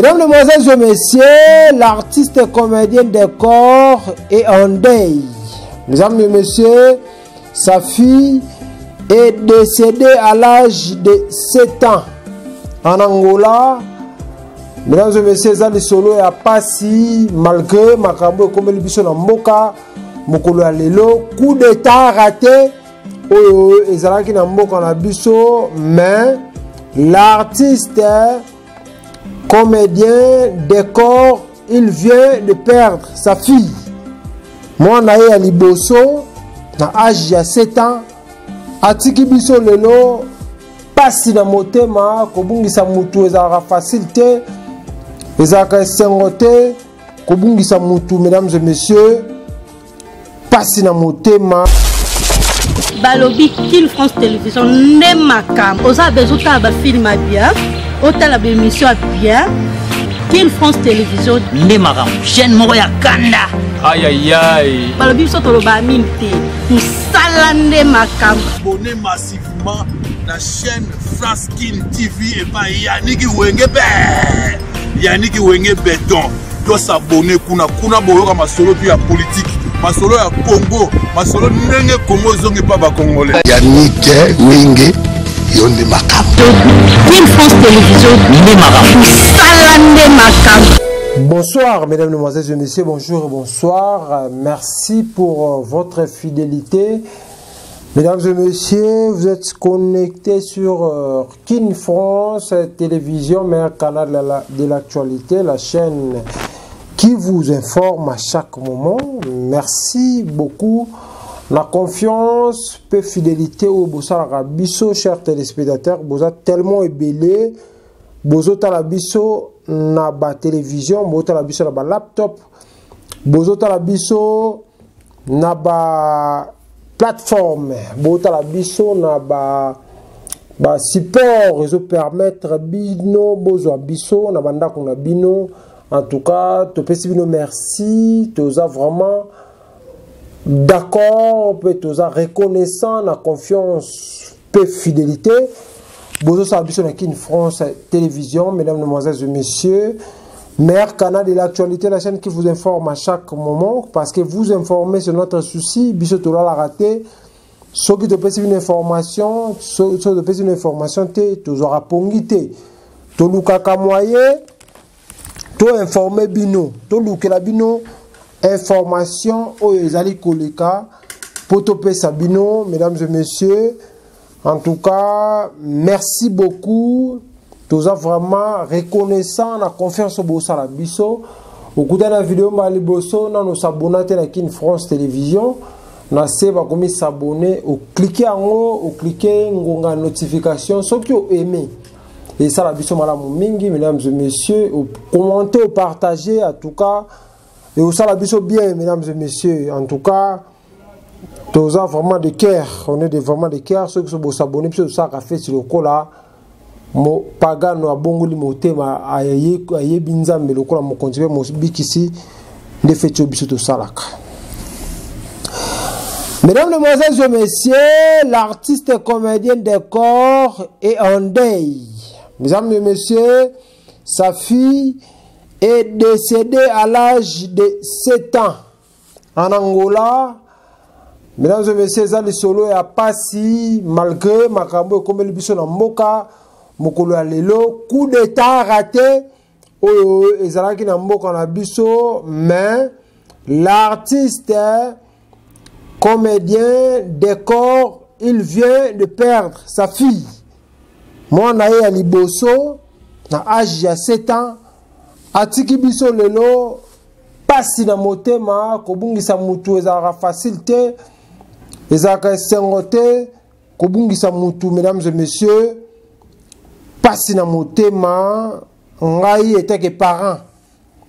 Mesdames, Mesdemoiselles et Messieurs, l'artiste comédien de corps est en deuil. Mesdames et Messieurs, sa fille est décédée à l'âge de 7 ans en Angola. Mesdames et Messieurs, Zali Solo a passé malgré Makambo comme le biso na mboka mokolo ya lelo coup d'état raté oyo ezalaki na mboka na biso, mais l'artiste comédien décor, il vient de perdre sa fille. Moi naye ya liboso na âge ya 7 ans atiki biso lelo pasi na motema kobungisa mutu ezalaka facile te ezalaka esengo te kobungisa mutu. Mesdames et messieurs, pasi na motema balobi Kin France Télévision ne makam oza bezuta ba film bien otala ba émission bien Kin France Télévision ne makam chaîne moko ya kanda aïe aïe aïe balobi so tolo ba minte musala ne makam abonnez massivement la chaîne France Kin TV et pas Yannick Wenge béton doit s'abonner kuna boyoka masolo puis ya politique masolo ya Congo masolo ndenge Congo zongi pa ba congolais Yannick Wenge yonde makam Kin France Télévision ne makam musala ne makam. Bonsoir mesdames, mesdemoiselles et messieurs, bonjour et bonsoir. Merci pour votre fidélité. Mesdames et messieurs, vous êtes connectés sur Kin France Télévision, meilleur canal de l'actualité, la chaîne qui vous informe à chaque moment. Merci beaucoup. La confiance, peu fidélité au Bossa Rabiso, chers téléspectateurs, Bossa tellement ébélé, Bozo Talabiso na ba télévision, Bozo Talabiso na ba laptop, Bozo Talabiso na ba plateforme, Bozo Talabiso na ba support, réseau permettre bino, Bozo Abiso, na banda qu'on a bino. En tout cas, Topesibino, merci. Toza vraiment d'accord, Toza reconnaissant la confiance, peu fidélité. Bozo Sabiso na Kin France Télévision, mesdames, mesdemoiselles et messieurs, meilleur canal de l'actualité, la chaîne qui vous informe à chaque moment, parce que vous informez sur notre souci, biso tola la raté. Ceux qui te pèsent une information, ceux qui te pèsent une information, Toza pongité. Tolukaka moyen. To informer bino, to lukela bino information oyo ezali koleka poto pesa bino. Mesdames et messieurs, en tout cas merci beaucoup, toza vraiment reconnaissant la confiance au bossa la biso okuta na vidéo mali boso na no s'abonner na Kin France Télévision na se ba komi s'abonner ou cliquer en cliquer ngonga notification ceux qui ont aimé. Et ça, la biso malamu mingi, mesdames et messieurs, commentez, partagez, en tout cas. Et au ça, la biso bien, mesdames et messieurs. En tout cas, tous a vraiment de cœur. On est vraiment de cœur. Ceux qui sont s'abonner, puis ça a fait sur le cola. Mo pagano a bongoli motema aye binza mais le cola mo continuer mo bikisi de fait au biso to salaka. Mesdames, mesdemoiselles et messieurs, l'artiste comédien de corps est en deuil. Mesdames et messieurs, sa fille est décédée à l'âge de 7 ans en Angola. Mesdames et messieurs, Zali Solo a passé malgré Makambo comme le biso na mboka mokolo ya lelo coup d'état raté oyo ezalaki na mboka na biso, mais l'artiste comédien décor, il vient de perdre sa fille. Moi naye ya liboso na âge ya 7 ans atiki biso lelo pasi na motema kobungisa mutu ezalaka facile te ezalaka esengo te kobungisa mutu. Mesdames et messieurs, pasi na motema ngai était que parent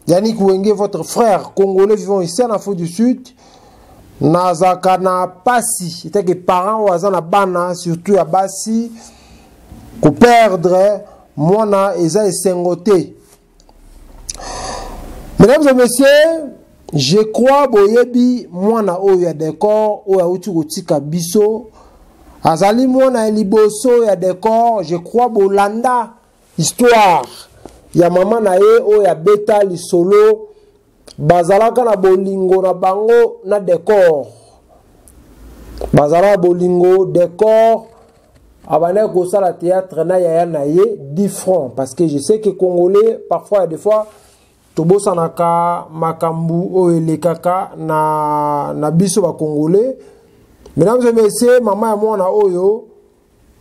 Yannick Wenge, votre frère congolais vivant ici en Afrique du Sud, nazaka na pasi était que parent waza na bana surtout ya basi ko perdre mwana eza esengote. Mesdames et messieurs, je crois boyebi mwana oyo ya décor oyo uti kotika biso azali mwana liboso ya décor. Je crois bolanda histoire ya mama na ye o ya beta lisolo bazalaka na bolingo na bango na décor bazala bolingo décor abana ko sala théâtre na ya na ye 10 francs parce que je sais que congolais parfois et des fois tobosanaka makambu o elekaka na biso ba congolais. Mesdames et messieurs, maman ya mwana oyo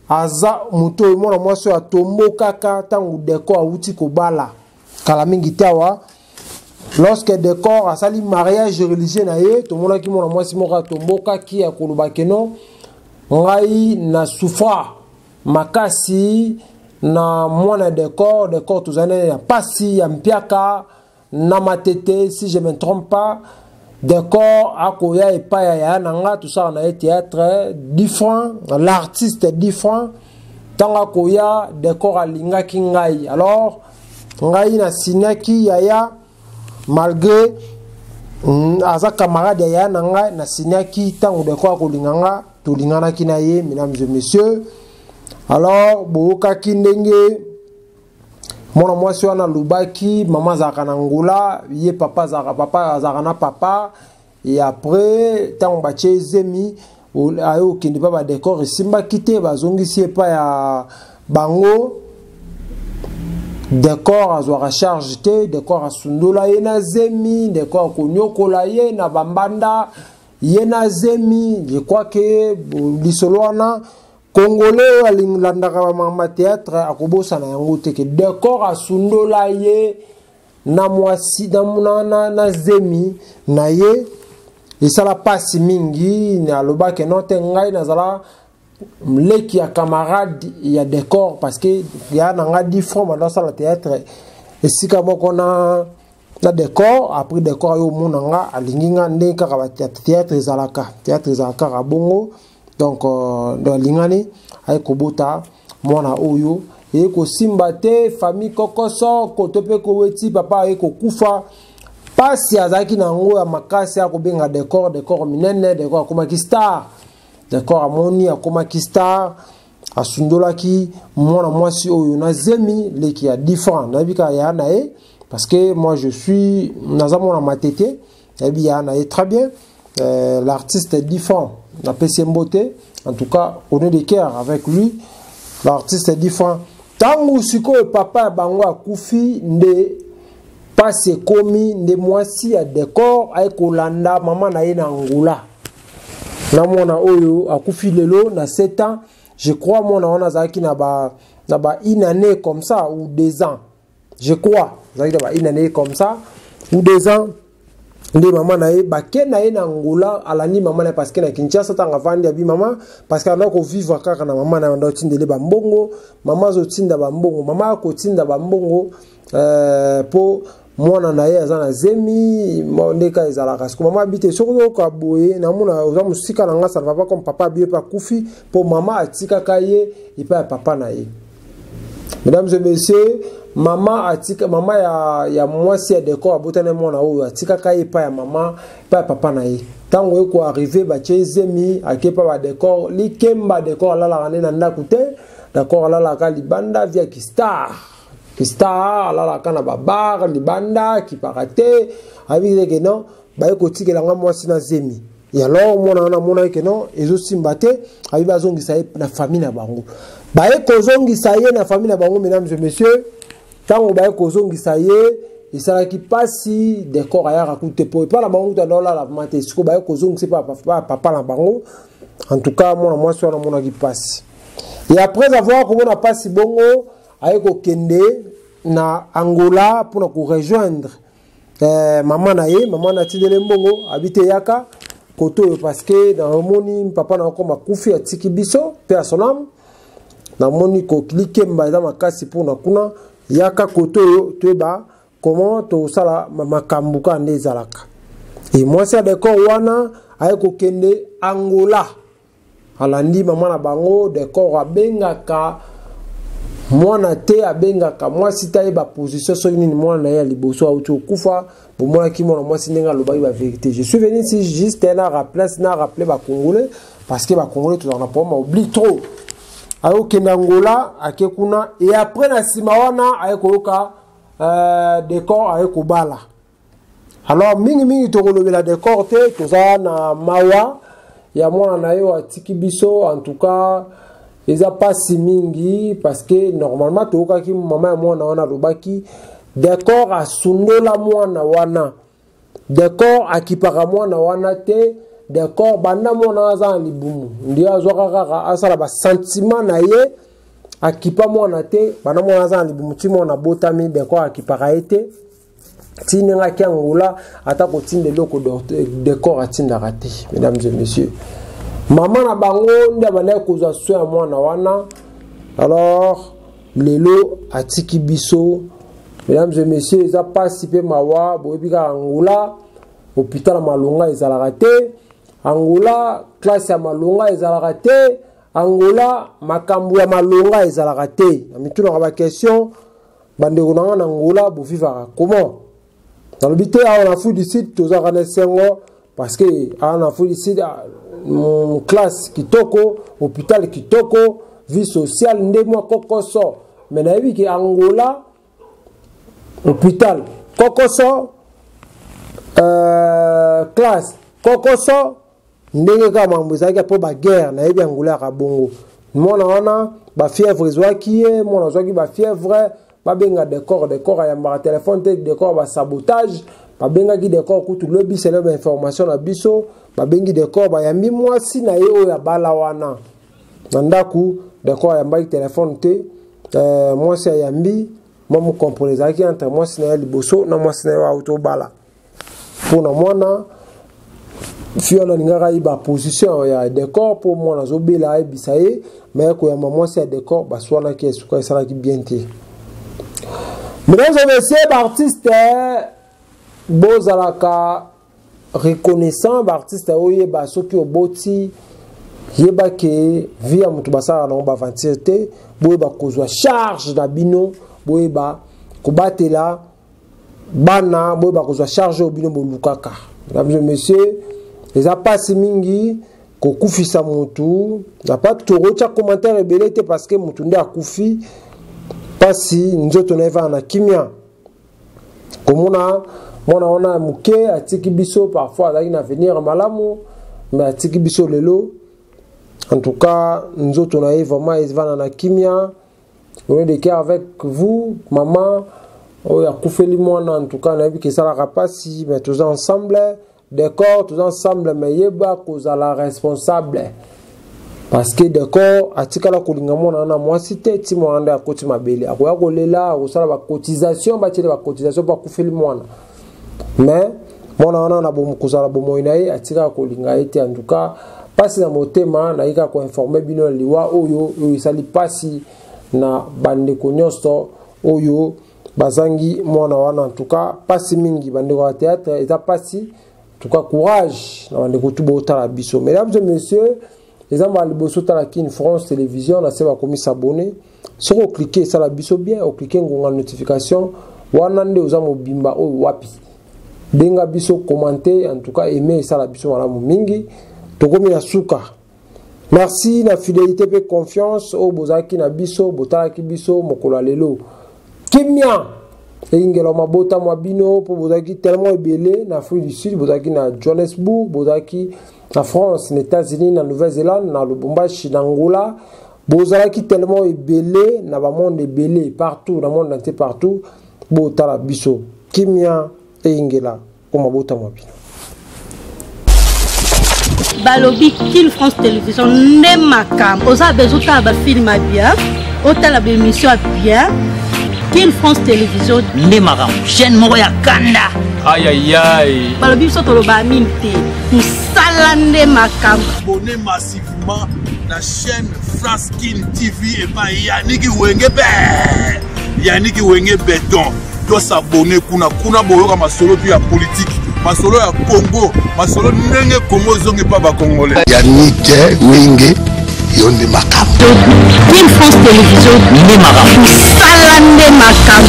aza muto mwana mwasi ya tombo kaka tangu décor auti ko bala kala mingi tawa. Lorsque décor a sali mariage religieux na ye to mona ki mwana mwasi moka tomboka ki ya koloba keno ngai na souffra makasi na mwana décor tuzane ya pasi ya mpiaka na matete si je me trompe pas décor akoya epaya ya nanga tout ça na théâtre 10 francs l'artiste 10 francs tanga koya décor alinga ki ngai alors ngai na sinaki yaya malgré aza camarade ya nanga na sinaki tango décor kolinganga to lingana ki na ye. Mesdames et messieurs, alors boka ki ndenge mwana mwasi wana lubaki mama zaka na ngula ye papa zaka na papa et après tango bache zemi ayo kindi pa ba décor simba kite bazongisi pa ya bango décor azwa charge te décor asundola ye na zemi décor konyokola ye na bambanda ye na zemi. Je crois que lisoloana congolais alinlandaka mama théâtre akobosa na yango te ke décor asundola ye na mwasi na zemi na ye esala pasi mingi na lobake no te ngai nazala leki ya camarade ya décor parce que ya nanga 10 francs dans la théâtre et si moko na décor après décor yo monanga alinginga ndeka ka théâtre zalaka bongo donc dans lingani ay kobota mwana oyo e ko simba te famille kokoso ko tope ko weti papa e ko kufa pasi azaki na ngo ya makasi ya kobenga décor minene décor koma ki star décor amoni akoma ki star asundolaki mwana mwasi oyo na zemi leki ya 10 francs na bika ya na e parce que moi je suis nazamo na matete et bien na e très bien l'artiste 10 francs na PC Mbote en tout cas on est de cœur avec lui l'artiste 10 francs tangu siko papa bango akufi nde passe komi nde mwasi ya décor ay kolanda mama na ye na ngula na mona oyo akufi lelo na 7 ans je crois mona ona zaki na ba une année comme ça ou 2 ans je crois zaki na ba une année comme ça ou 2 ans nde mama na ye bake na ye na ngula alani mama na parce que na Kinshasa tanga vandi abi mama parce que ana ko vivre kaka na mama na ndo tindele ba mbongo mama zo tinda ba mbongo mama ko tinda ba mbongo po mwana na ye azana zemi ndeka ezala kasi mama bite soko ko boye na muna oza musika na ngasa na papa comme papa biye pa kufi po mama atika kaye ipa papa na ye. Mesdames et messieurs, mama atika mama ya mwasi ya décor abotane mwana oyo atika kaye pa ya mama pa papa na ye tango eko arriver ba chezemi akepa ba décor likemba décor la la na ndaku te d'accord la la ka libanda via ki star la la kana ba bar libanda ki parate avec que non ba eko tikela nga mwasi na zemi ya lo mona ke non ezo simbate abi bazongisa na famille na bango ba eko zongisa ye na famille na bango. Mesdames et messieurs, tango ba eko zongisa ye isala ki pasi décor ya rakute po pa la bango ta la mate siko ba eko zongisa papa na bango en tout cas moi sur mona ki pasi. Et après avoir comme on a passé bongo ayeko kende na Angola pour nous rejoindre maman na tidele mbongo habite yaka koto parce que dans le moni papa na koma kufi atiki biso personnel na moni ko cliquer mbaza makasi pour na kuna yaka koto toba comment to sala makambuka ndezalaka et moi c'est d'accord wana ayeko kende Angola alandi mama na bango décor abengaka mwana te abengaka mwasi taye ba position so nini mwana ya liboso auti okufa bo mwana ki mwana mwasi ndenga loba ba vérité. Je suis venu ici juste na rappeler ba congolais parce que ba congolais tout en pas oublie trop ayo kenangola akekuna et après na sima wana ayekoloka décor avec Kubala. Alors mingi tokolobi la décor te toza na mawa ya mwana na yo atiki biso en tout cas eza pasi mingi parce que normalement toka ki mama ya mwana wana lobaki décor asundola mwana wana décor akipaka mwana wana te décor banda mwana aza libumu ndio azwaka kaka asala ba sentiment na ye akipa mwana te banda mwana aza libumu ti mwana botami décor akipaka ete tinenga kiangula ata kotinde loko décor atinda raté. Mesdames et messieurs, maman na bango nda bana kozwa soin ya mwana wana. Alors lelo atiki biso. Mesdames et messieurs, eza pasi pe mawa boyebika angula hôpital malonga ezalaka te, angula classe ya malonga ezalaka te, angula makambo ya malonga ezalaka te. Na mituna ba question bandeko na angula bo vivaka comment? Dans le but on a fou du site tous en sengo parce que on a fou du site classe kitoko hôpital kitoko vie sociale ndemo kokoso mais na yebi ki Angola hôpital kokoso classe kokoso ndenge kama mbuzaki po ba guerre na yebi Angola ka bongo mona wana ba fièvre zwaki mona zwaki ba fièvre babenga décor ya ma téléphone te décor ba sabotage babenga ki décor kutu lobi c'est la information na biso babengi décor ba yambi mwasi na ye o ya bala wana nandaku décor ya mba téléphone te mwasi ya yambi mamu compromise ki entre mwasi na liboso na mwasi na auto bala pona mwana fiona ngara iba position ya décor pour mwana zobela bisaye mais ko ya mwasi ya décor baswana ki esuka sala ki bien te. Mesdames et messieurs, l'artiste bozalaka reconnaissant, l'artiste oyeba soki oboti yeba ke via mutu basala na ba vantirete boyeba kozwa charge na bino boyeba kobatela bana boyeba kozwa charge obino bolukaka. Mesdames et messieurs, les apasi mingi kokufisa mutu na pas torocha commentaire ebelete parce que mutu nde akufi pasi nzoto neva na kimia komona mona ona muke atiki biso parfois azaki na venir malamu mais atiki biso lelo en tout cas nzoto na vraiment eva na kimia on est de cœur avec vous maman oya kufeli mona en tout cas na bi sala rapasi mais tous ensemble d'accord tous ensemble mais yeba kozala responsable. Parce que d'accord atikala kolinga mona na mwasi te ti mwanda ya koti mabele akoya kolela akosala ba cotisation ba tele ba cotisation pa kufeli mwana mais mona wana na bomu kozala bomo inaye atika kolinga ete en tout cas pasi na motema na ika ko informer bino liwa oyo isali pasi na bande ko nyosto oyo bazangi mwana wana en tout cas pasi mingi bande ko théâtre eta pasi en tout cas courage na bande ko tubo tala biso. Mesdames et messieurs, les gens vont aller sur la France Télévision, on va commis s'abonner. Si vous cliquez ça la biso bien, vous cliquez sur la notification, vous allez vous bimba ou wapi. Denga biso commenter, en tout cas aimer ça la biso malamu mingi. Tokomi na suka. Merci la fidélité et confiance au bozaki na biso, botalaki biso mokolo lelo. Kimia ingelo mabota mwabino po bozaki tellement ebele na Afrique du Sud, bozaki na Johannesburg, bozaki na France, les États-Unis, na Nouvelle-Zélande, na Lubumbashi, na Angola, bozalaki tellement ebele na ba monde ebele partout, dans le monde entier partout, botala biso kimia e ingela koma bota mwabino. Balobi Kin France Télévision ne makam oza bezuta ba film bien otala ba émission bien Kin France Télévision ne makam chaîne moko ya kanda aïe aïe aïe balobi so toloba minte musala ne makam abonnez massivement la chaîne France Kin TV et pas Yannick Wenge Béton doit s'abonner kuna boyoka masolo puis ya politique masolo ya Congo masolo ndenge Congo zonge pa ba congolais Yannick Wenge yonde makam Kin France Télévision ne makam musala ne makam